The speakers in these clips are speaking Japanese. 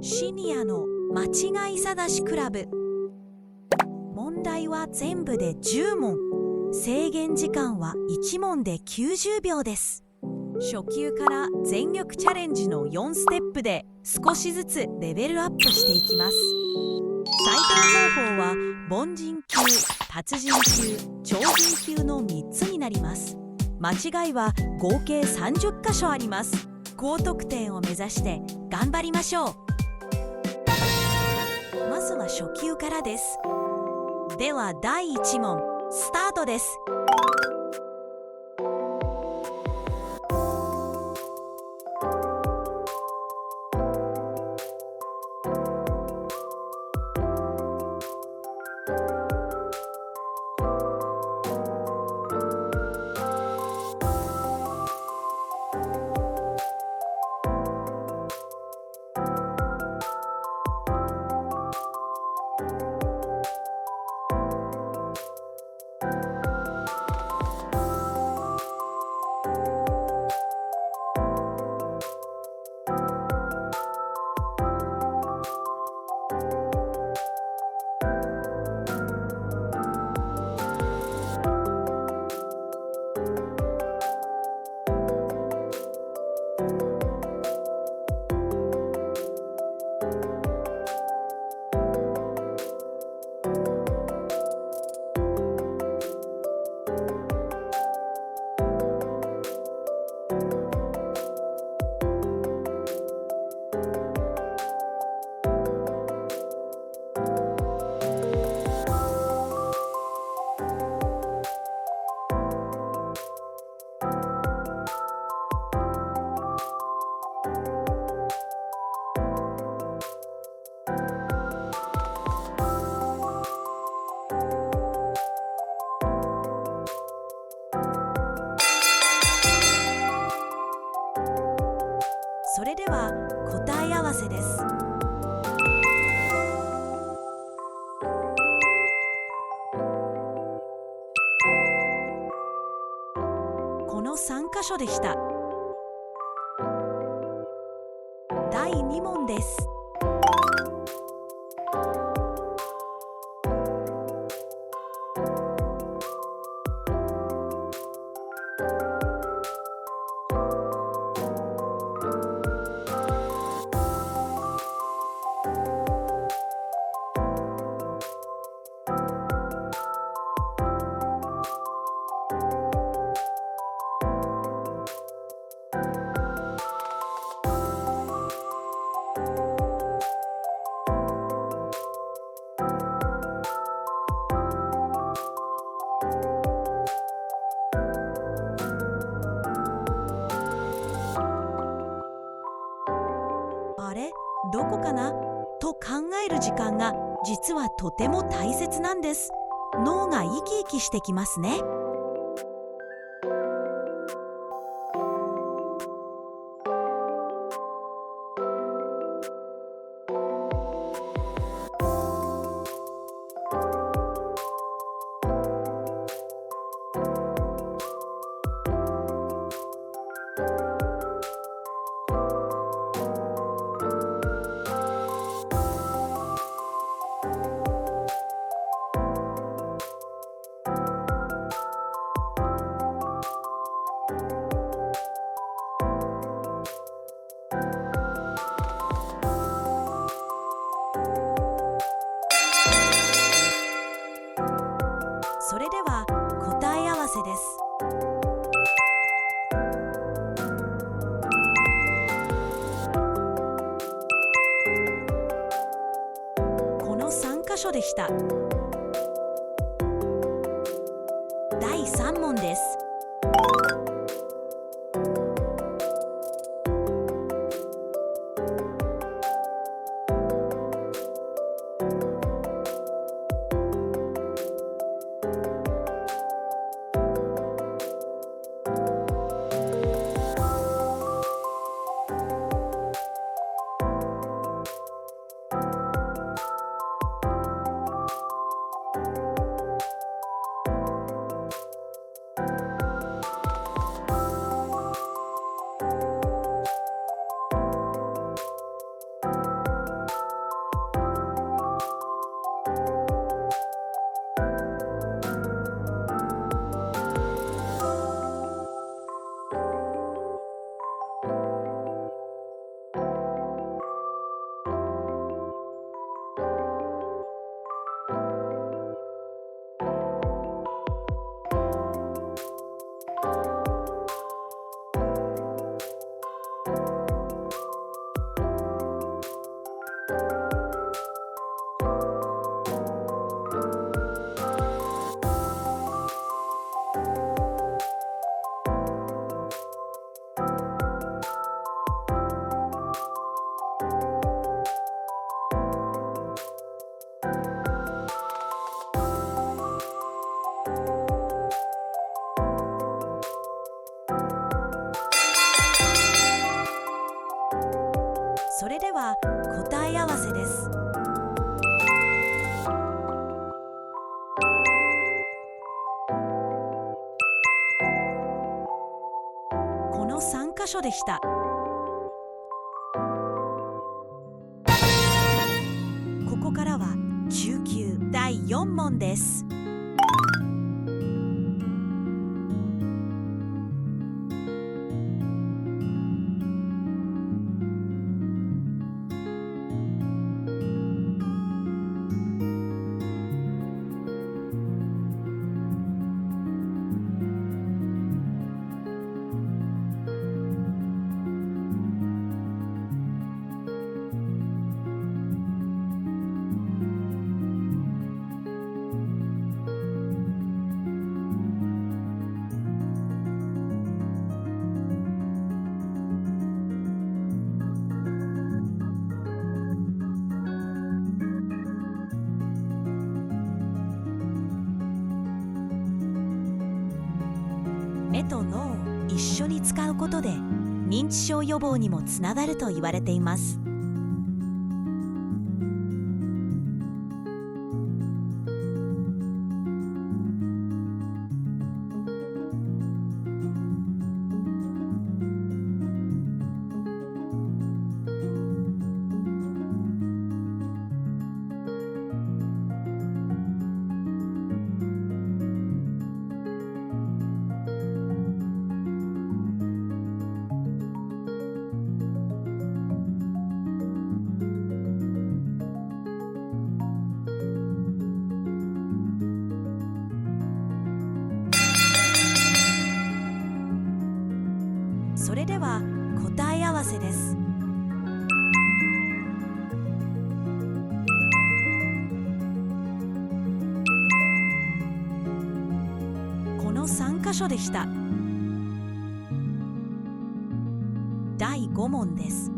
シニアの間違い探しクラブ。問題は全部で10問。制限時間は1問で90秒です。初級から全力チャレンジの4ステップで少しずつレベルアップしていきます。採点方法は凡人級、達人級、超人級の3つになります。間違いは合計30箇所あります。高得点を目指して頑張りましょう。まずは初級からです。では第1問スタートです。それでは答え合わせです。この3箇所でした。第2問です。あれ、どこかなと考える時間が実はとても大切なんです。脳が生き生きしてきますね。それでは答え合わせです。この3箇所でした。第3問です。合わせです。この3箇所でした。ここからは中級第4問です。目と脳を一緒に使うことで認知症予防にもつながると言われています。それでは答え合わせです。この3箇所でした。第5問です。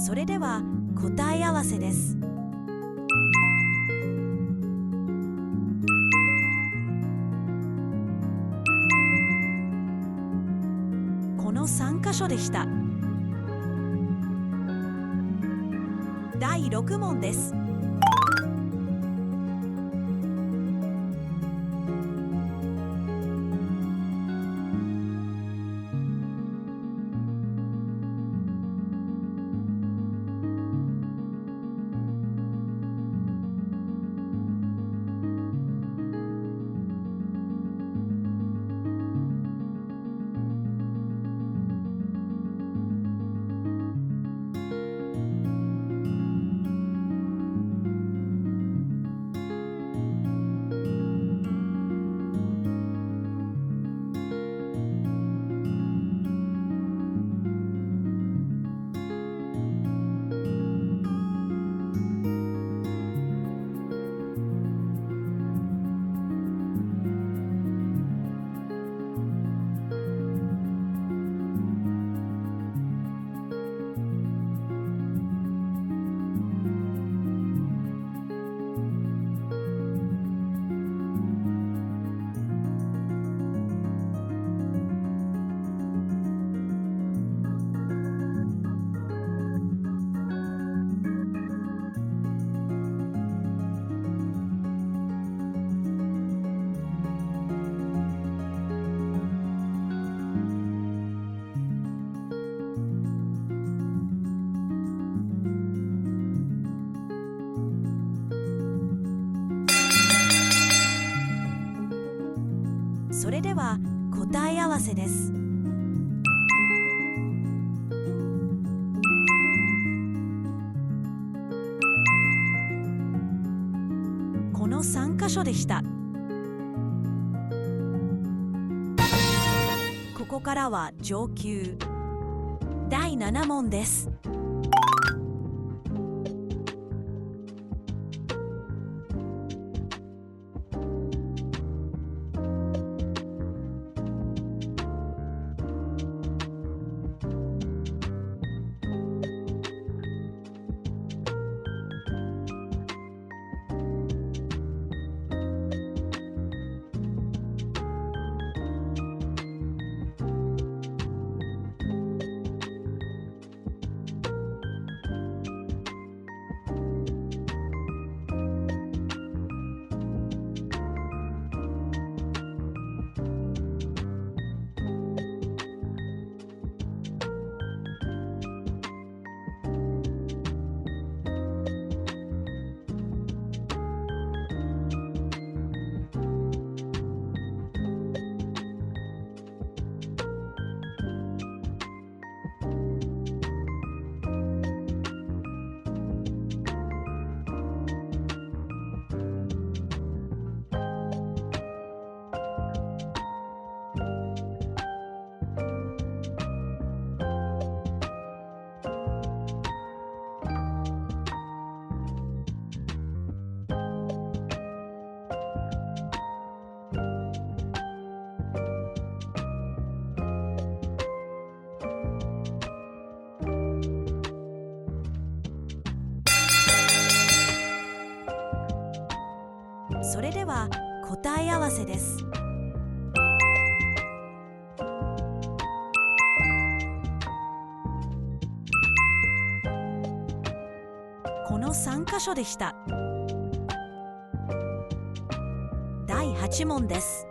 それでは答え合わせです。この3箇所でした。第6問です。は答え合わせです。この3カ所でした。ここからは上級第7問です。それでは答え合わせです。この3カ所でした。第8問です。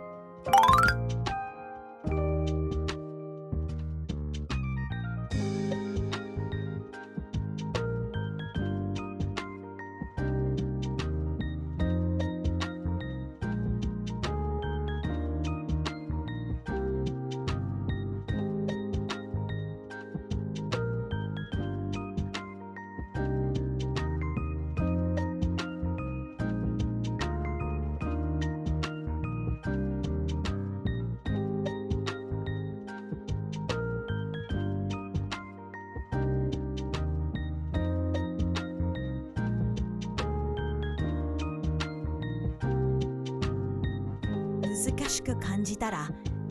難しく感じたら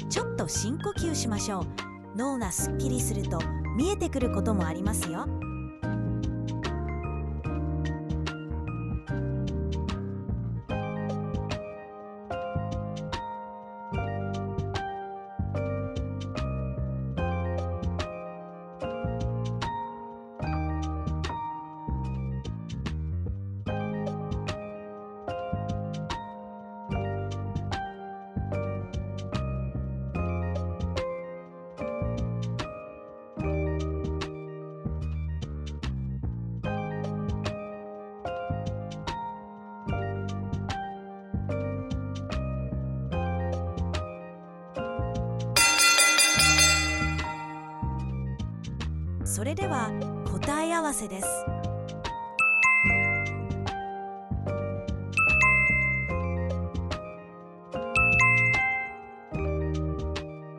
ちょっと深呼吸しましょう。脳がすっきりすると見えてくることもありますよ。それでは答え合わせです。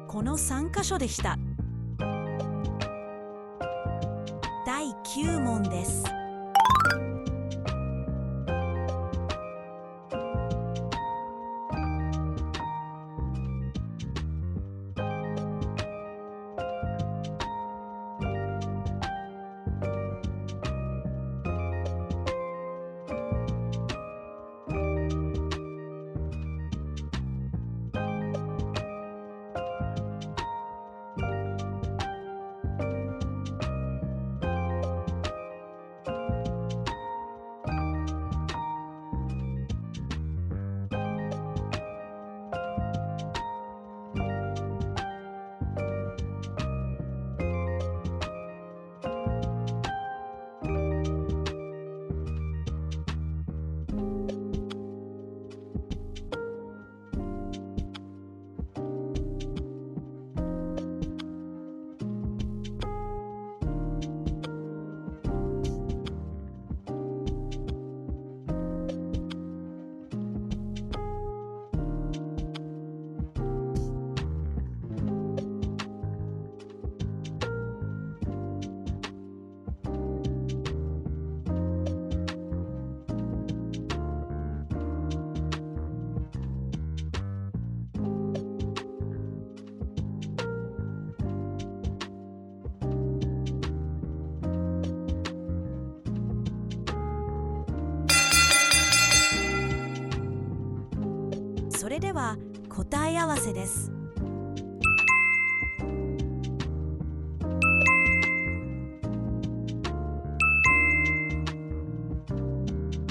この3カ所でした。第9問です。では答え合わせです。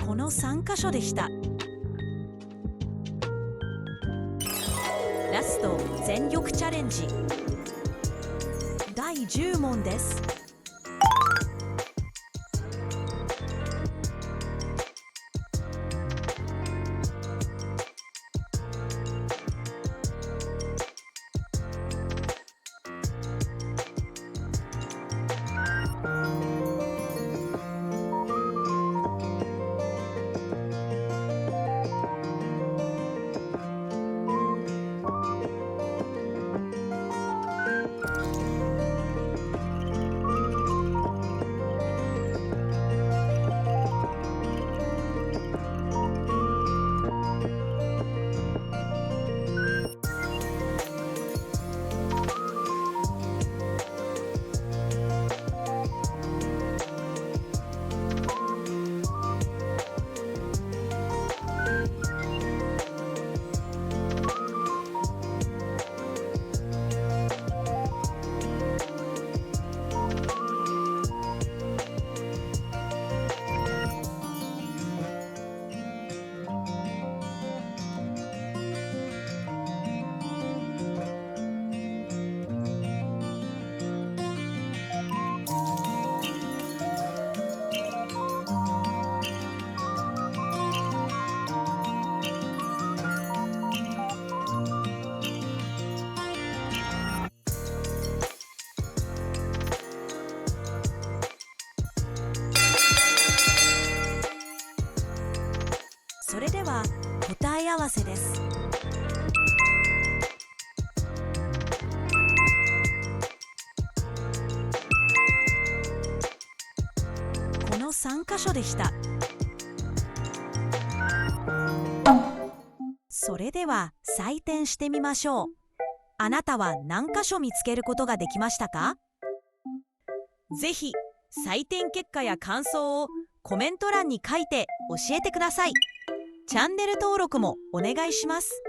この3箇所でした。ラスト全力チャレンジ。第10問です。それでは答え合わせです。この3箇所でした。それでは採点してみましょう。あなたは何箇所見つけることができましたか？ぜひ採点結果や感想をコメント欄に書いて教えてください。チャンネル登録もお願いします。